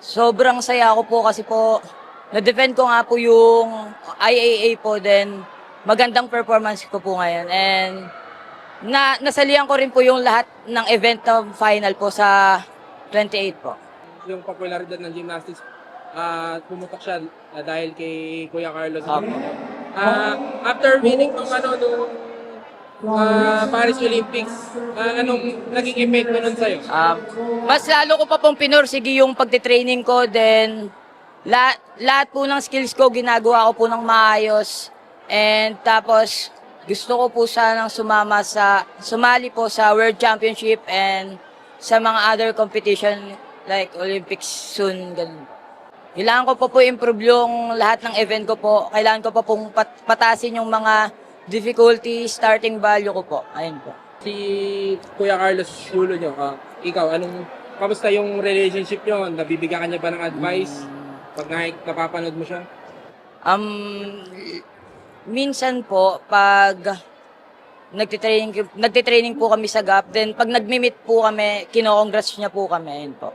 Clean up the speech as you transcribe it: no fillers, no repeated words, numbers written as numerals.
Sobrang saya ko po kasi po, na-defend ko nga po yung IAA po, then magandang performance ko po ngayon. And nasalihan ko rin po yung lahat ng event ng final po sa 28 po. Yung popularidad ng gymnastics, pumutok siya dahil kay Kuya Carlos. Opo. After winning Paris Olympics, anong naging epekto nun sa'yo? Mas lalo ko pa pong pinursige yung pagtitraining ko, then lahat po ng skills ko ginagawa ko po ng maayos. And tapos gusto ko po sanang sumali po sa World Championship and sa mga other competition like Olympics soon, ganun. Kailangan ko po improve yung lahat ng event ko po. Kailangan ko pa pong patasin yung mga difficulty, starting value ko po. Ayun po. Si Kuya Carlos Yulo nyo, ikaw, kamusta yung relationship nyo? Nabibigyan ka niya ba ng advice pag napapanood mo siya? Minsan po, pag nagtitraining po kami sa GAP, then pag nagmi-meet po kami, kino-congrats niya po kami. Ayun po.